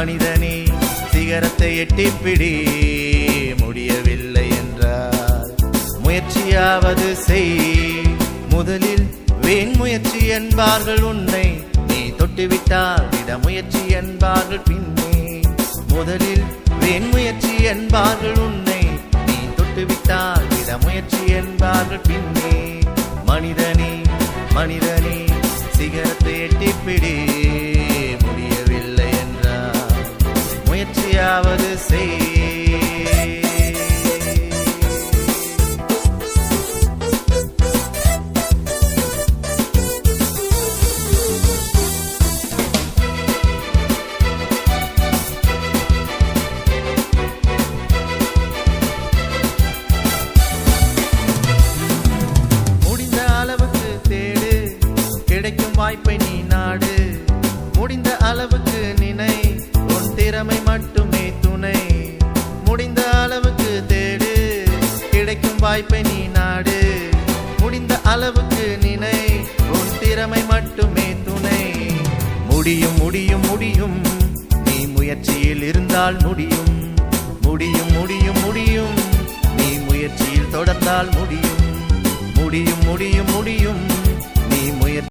மனிதனே சிகரத்தை எட்டிப்பிடி, முடியவில்லை என்றால் முயற்சியாவது செய். முதலில் வீண் முயற்சி என்பார்கள் உன்னை, நீ தொட்டுவிட்டால் விடமுயற்சி என்பார்கள் பின்னே. முதலில் வீண் முயற்சி என்பார்கள் உன்னை, நீ தொட்டுவிட்டால் விடமுயற்சி என்பார்கள் பின்னே. மனிதனே மனிதனே சிகரத்தை எட்டிப்பிடி, முடியவில்லை என்றால் முயற்சியாவது செய். வாய்ப்பை நீ நாடு, முடிந்த அளவுக்கு நினை, உன் திறமை மட்டுமே துணை. முடிந்த அளவுக்கு தேடு, கிடைக்கும் வாய்ப்பை நீ நாடு, முடிந்த அளவுக்கு நினை, உன் திறமை மட்டுமே துணை. முடியும் முடியும் முடியும், நீ முயற்சியில் இருந்தால் முடியும். முடியும் முடியும் முடியும், நீ முயற்சியில் தொடர்ந்தால் முடியும். முடியும் முடியும் முடியும்,